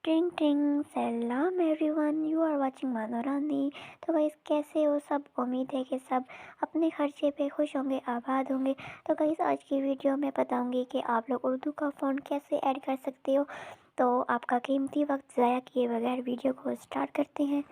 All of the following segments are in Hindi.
टिंग टिंग सलाम एवरीवन, यू आर वाचिंग मनोरानी। तो गाइस, कैसे हो सब? उम्मीद है कि सब अपने खर्चे पे खुश होंगे, आबाद होंगे। तो गाइस, आज की वीडियो में बताऊंगी कि आप लोग उर्दू का फ़ॉन्ट कैसे ऐड कर सकते हो। तो आपका कीमती वक्त ज़ाया किए बगैर वीडियो को स्टार्ट करते हैं।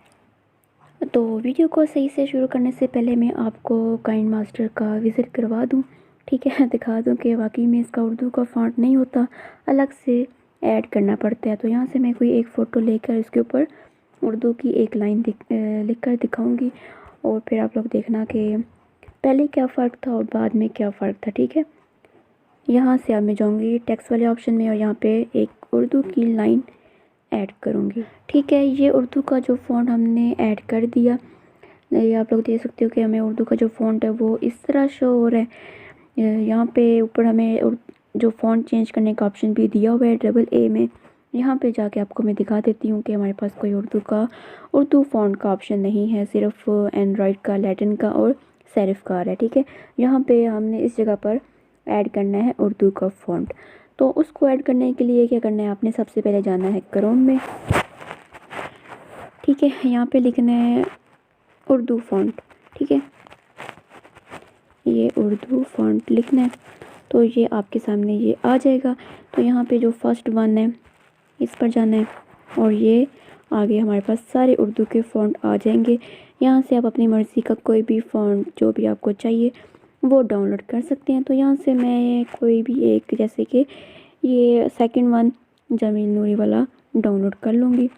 तो वीडियो को सही से शुरू करने से पहले मैं आपको काइंड मास्टर का विज़िट करवा दूं, ठीक है। दिखा दूं कि वाकई में इसका उर्दू का फ़ॉन्ट नहीं होता, अलग से ऐड करना पड़ता है। तो यहाँ से मैं कोई एक फ़ोटो लेकर इसके ऊपर उर्दू की एक लाइन लिख कर दिखाऊँगी और फिर आप लोग देखना कि पहले क्या फ़र्क था और बाद में क्या फ़र्क था, ठीक है। यहाँ से अब मैं जाऊँगी टेक्स्ट वाले ऑप्शन में और यहाँ पे एक उर्दू की लाइन ऐड करूँगी, ठीक है। ये उर्दू का जो फ़ॉन्ट हमने ऐड कर दिया, ये आप लोग देख सकते हो कि हमें उर्दू का जो फ़ॉन्ट है वो इस तरह शो हो रहा है। यहाँ पे ऊपर हमें जो फ़ॉन्ट चेंज करने का ऑप्शन भी दिया हुआ है AA में। यहाँ पे जाके आपको मैं दिखा देती हूँ कि हमारे पास कोई उर्दू फ़ॉन्ट का ऑप्शन नहीं है, सिर्फ एंड्रॉयड का, लैटिन का और सेरिफ का आ रहा है, ठीक है। यहाँ पे हमने इस जगह पर ऐड करना है उर्दू का फ़ॉन्ट। तो उसको ऐड करने के लिए क्या करना है, आपने सबसे पहले जाना है क्रोम में, ठीक है। यहाँ पे लिखना है उर्दू फ़ॉन्ट, ठीक है। ये उर्दू फ़ॉन्ट लिखना है तो ये आपके सामने ये आ जाएगा। तो यहाँ पे जो फर्स्ट वन है इस पर जाना है और ये आगे हमारे पास सारे उर्दू के फ़ॉन्ट आ जाएंगे। यहाँ से आप अपनी मर्ज़ी का कोई भी फ़ॉन्ट जो भी आपको चाहिए वो डाउनलोड कर सकते हैं। तो यहाँ से मैं कोई भी एक, जैसे कि ये सेकंड वन जमील नूरी वाला डाउनलोड कर लूँगी।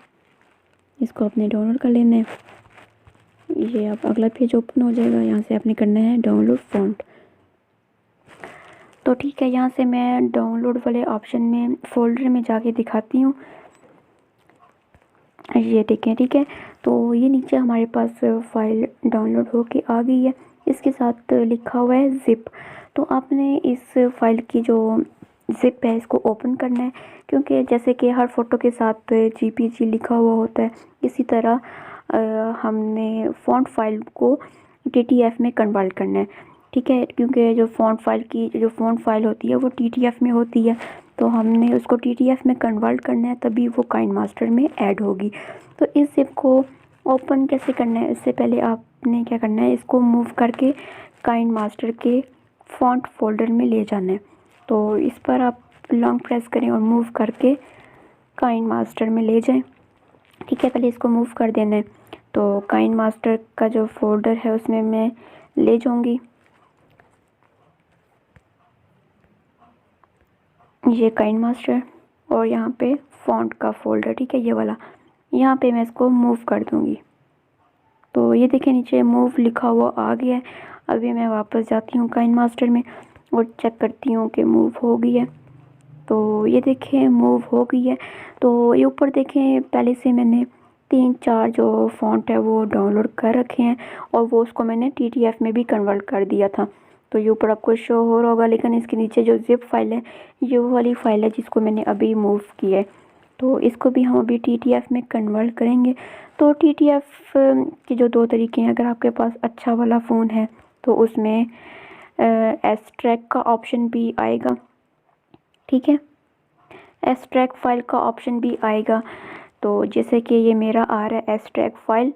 इसको आपने डाउनलोड कर लेना है। ये अब अगला पेज ओपन हो जाएगा, यहाँ से आपने करना है डाउनलोड फ़ॉन्ट। तो ठीक है, यहाँ से मैं डाउनलोड वाले ऑप्शन में फ़ोल्डर में जाके दिखाती हूँ। ये देखें, ठीक है। तो ये नीचे हमारे पास फ़ाइल डाउनलोड होके आ गई है, इसके साथ लिखा हुआ है ज़िप। तो आपने इस फाइल की जो ज़िप है इसको ओपन करना है, क्योंकि जैसे कि हर फ़ोटो के साथ JPG लिखा हुआ होता है, इसी तरह हमने फ़ॉन्ट फाइल को TTF में कन्वर्ट करना है, ठीक है। क्योंकि जो फ़ॉन्ट फाइल होती है वो TTF में होती है, तो हमने उसको TTF में कन्वर्ट करना है, तभी वो काइंड मास्टर में ऐड होगी। तो इस ज़िप को ओपन कैसे करना है, इससे पहले आपने क्या करना है, इसको मूव करके काइंड मास्टर के फ़ॉन्ट फ़ोल्डर में ले जाना है। तो इस पर आप लॉन्ग प्रेस करें और मूव करके काइंड मास्टर में ले जाएं, ठीक है। पहले इसको मूव कर देना है। तो काइंड मास्टर का जो फ़ोल्डर है उसमें मैं ले जाऊंगी, ये काइंड मास्टर और यहाँ पे फ़ॉन्ट का फ़ोल्डर, ठीक है, ये वाला। यहाँ पे मैं इसको मूव कर दूँगी। तो ये देखें, नीचे मूव लिखा हुआ आ गया है। अभी मैं वापस जाती हूँ काइंड मास्टर में और चेक करती हूँ कि मूव हो गई है। तो ये देखें मूव हो गई है। तो ये ऊपर देखें, पहले से मैंने 3-4 जो फ़ॉन्ट है वो डाउनलोड कर रखे हैं और वो उसको मैंने TTF में भी कन्वर्ट कर दिया था। तो ये ऊपर आपको शो हो रहा होगा, लेकिन इसके नीचे जो ज़िप फाइल है ये वो वाली फ़ाइल है जिसको मैंने अभी मूव किया है। तो इसको भी हम अभी TTF में कन्वर्ट करेंगे। तो TTF के जो 2 तरीके हैं, अगर आपके पास अच्छा वाला फ़ोन है तो उसमें एक्सट्रैक्ट का ऑप्शन भी आएगा, ठीक है। एक्सट्रैक्ट फ़ाइल का ऑप्शन भी आएगा। तो जैसे कि ये मेरा आ रहा है एक्सट्रैक्ट फ़ाइल।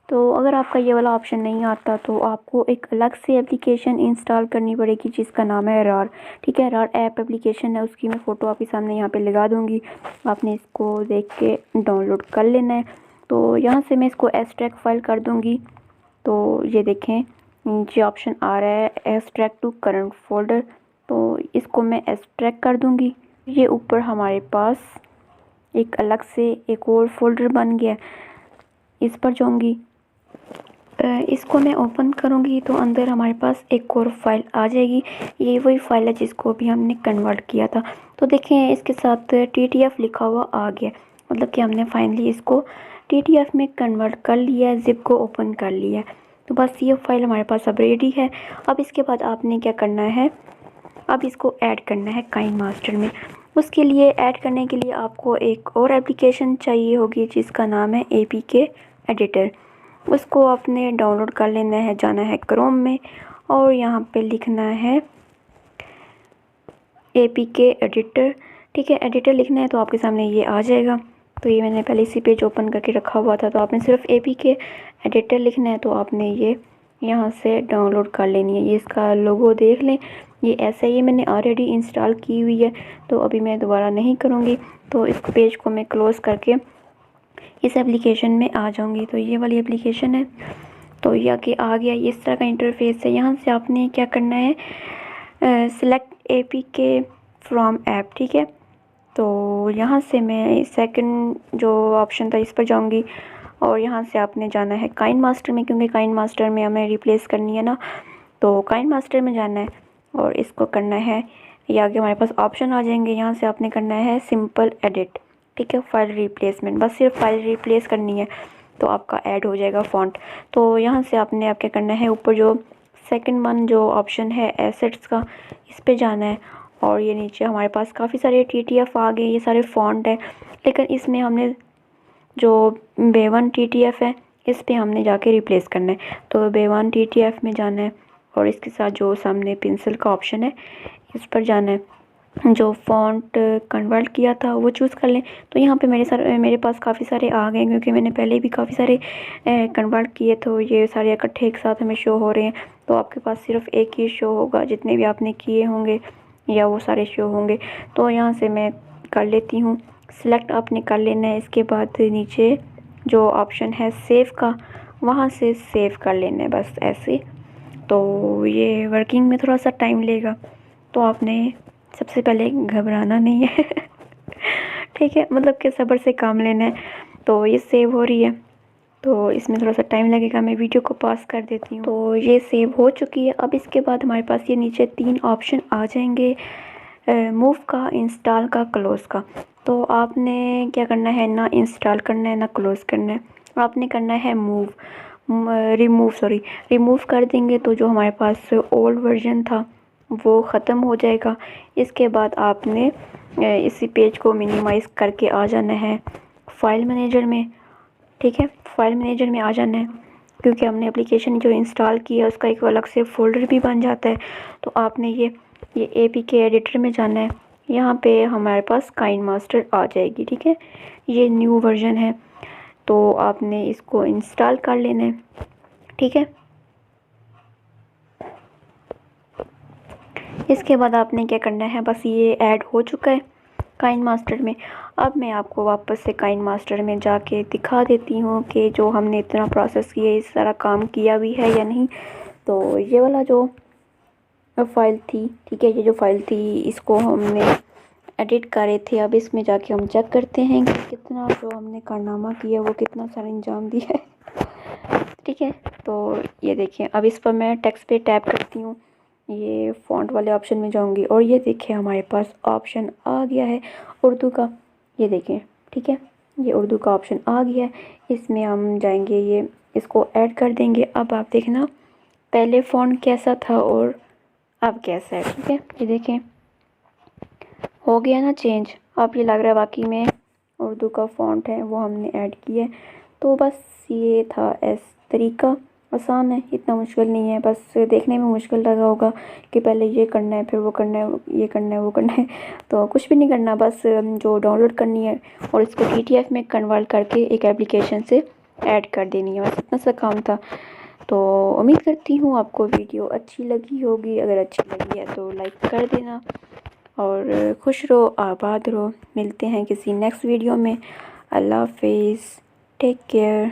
तो अगर आपका ये वाला ऑप्शन नहीं आता तो आपको एक अलग से एप्लीकेशन इंस्टॉल करनी पड़ेगी जिसका नाम है रार, ठीक है। रार ऐप एप्लीकेशन है, उसकी मैं फ़ोटो आपके सामने यहाँ पे लगा दूँगी, आपने इसको देख के डाउनलोड कर लेना है। तो यहाँ से मैं इसको एक्सट्रैक्ट फ़ाइल कर दूँगी। तो ये देखें, नीचे ऑप्शन आ रहा है एक्सट्रैक्ट टू करंट फ़ोल्डर, तो इसको मैं एक्सट्रैक्ट कर दूँगी। ये ऊपर हमारे पास एक अलग से एक और फ़ोल्डर बन गया, इस पर जाऊँगी, इसको मैं ओपन करूँगी तो अंदर हमारे पास एक और फाइल आ जाएगी। ये वही फाइल है जिसको भी हमने कन्वर्ट किया था। तो देखें, इसके साथ TTF लिखा हुआ आ गया, मतलब कि हमने फाइनली इसको TTF में कन्वर्ट कर लिया है, ज़िप को ओपन कर लिया है। तो बस ये फाइल हमारे पास अब रेडी है। अब इसके बाद आपने क्या करना है, अब इसको ऐड करना है काइंड मास्टर में। उसके लिए ऐड करने के लिए आपको एक और एप्लीकेशन चाहिए होगी जिसका नाम है APK एडिटर। उसको आपने डाउनलोड कर लेना है, जाना है क्रोम में और यहाँ पे लिखना है APK एडिटर, ठीक है। एडिटर लिखना है तो आपके सामने ये आ जाएगा। तो ये मैंने पहले इसी पेज ओपन करके रखा हुआ था। तो आपने सिर्फ APK एडिटर लिखना है, तो आपने ये यहाँ से डाउनलोड कर लेनी है। ये इसका लोगो देख लें, ये ऐसा ही मैंने ऑलरेडी इंस्टॉल की हुई है, तो अभी मैं दोबारा नहीं करूँगी। तो इस पेज को मैं क्लोज़ करके इस एप्लीकेशन में आ जाऊँगी। तो ये वाली एप्लीकेशन है, तो ये आगे आ गया। इस तरह का इंटरफेस है। यहाँ से आपने क्या करना है, सिलेक्ट APK फ्रॉम ऐप, ठीक है। तो यहाँ से मैं सेकंड जो ऑप्शन था इस पर जाऊँगी, और यहाँ से आपने जाना है काइन मास्टर में, क्योंकि काइन मास्टर में हमें रिप्लेस करनी है ना। तो काइन मास्टर में जाना है और इसको करना है, ये आगे हमारे पास ऑप्शन आ जाएंगे। यहाँ से आपने करना है सिंपल एडिट, ठीक है, फाइल रिप्लेसमेंट, बस सिर्फ फाइल रिप्लेस करनी है तो आपका ऐड हो जाएगा फ़ॉन्ट। तो यहाँ से आपने क्या करना है, ऊपर जो सेकंड वन जो ऑप्शन है एसेट्स का, इस पे जाना है। और ये नीचे हमारे पास काफ़ी सारे TTF आ गए, ये सारे फ़ॉन्ट है, लेकिन इसमें हमने जो B1 TTF है इस पे हमने जाके रिप्लेस करना है। तो B1 TTF में जाना है और इसके साथ जो सामने पेंसिल का ऑप्शन है इस पर जाना है। जो फ़ॉन्ट कन्वर्ट किया था वो चूज़ कर लें। तो यहाँ पे मेरे पास काफ़ी सारे आ गए, क्योंकि मैंने पहले भी काफ़ी सारे कन्वर्ट किए, तो ये सारे इकट्ठे एक साथ हमें शो हो रहे हैं। तो आपके पास सिर्फ एक ही शो होगा, जितने भी आपने किए होंगे या वो सारे शो होंगे। तो यहाँ से मैं कर लेती हूँ, सिलेक्ट आपने कर लेना है। इसके बाद नीचे जो ऑप्शन है सेव का, वहाँ से सेव कर लेना है, बस ऐसे। तो ये वर्किंग में थोड़ा सा टाइम लेगा, तो आपने सबसे पहले घबराना नहीं है ठीक है, मतलब कि सब्र से काम लेना है। तो ये सेव हो रही है, तो इसमें थोड़ा सा टाइम लगेगा, मैं वीडियो को पॉज कर देती हूँ। तो ये सेव हो चुकी है। अब इसके बाद हमारे पास ये नीचे 3 ऑप्शन आ जाएंगे, मूव का, इंस्टॉल का, क्लोज़ का। तो आपने क्या करना है, ना इंस्टॉल करना है ना क्लोज़ करना है, आपने करना है रिमूव कर देंगे तो जो हमारे पास ओल्ड वर्जन था वो ख़त्म हो जाएगा। इसके बाद आपने इसी पेज को मिनिमाइज़ करके आ जाना है फाइल मैनेजर में, ठीक है, फाइल मैनेजर में आ जाना है, क्योंकि हमने एप्लीकेशन जो इंस्टॉल की है उसका एक अलग से फ़ोल्डर भी बन जाता है। तो आपने ये APK एडिटर में जाना है, यहाँ पे हमारे पास काइन मास्टर आ जाएगी, ठीक है, ये न्यू वर्जन है, तो आपने इसको इंस्टॉल कर लेना है, ठीक है। इसके बाद आपने क्या करना है, बस ये ऐड हो चुका है काइन मास्टर में। अब मैं आपको वापस से काइन मास्टर में जाके दिखा देती हूँ कि जो हमने इतना प्रोसेस किया इस सारा काम किया भी है या नहीं। तो ये वाला जो फाइल थी, ठीक है, ये जो फाइल थी इसको हमने एडिट करे थे। अब इसमें जाके हम चेक करते हैं कि कितना जो हमने कारनामा किया वो कितना सारा अंजाम दिया है, ठीक है। तो ये देखें, अब इस पर मैं टेक्स्ट पे टैप करती हूँ, ये फ़ॉन्ट वाले ऑप्शन में जाऊंगी और ये देखिए हमारे पास ऑप्शन आ गया है उर्दू का, ये देखें, ठीक है, ये उर्दू का ऑप्शन आ गया है। इसमें हम जाएंगे, ये इसको ऐड कर देंगे। अब आप देखना पहले फ़ॉन्ट कैसा था और अब कैसा है, ठीक है, ये देखें हो गया ना चेंज। अब ये लग रहा है वाकई में उर्दू का फ़ॉन्ट है वो हमने ऐड किया है। तो बस ये था तरीका, आसान है, इतना मुश्किल नहीं है। बस देखने में मुश्किल लगा होगा कि पहले ये करना है फिर वो करना है, ये करना है वो करना है, तो कुछ भी नहीं करना, बस जो डाउनलोड करनी है और इसको TTF में कन्वर्ट करके एक एप्लीकेशन से ऐड कर देनी है, बस इतना सा काम था। तो उम्मीद करती हूँ आपको वीडियो अच्छी लगी होगी, अगर अच्छी लगी है तो लाइक कर देना और खुश रहो, आबाद रहो। मिलते हैं किसी नेक्स्ट वीडियो में। अल्लाह हाफिज़, टेक केयर।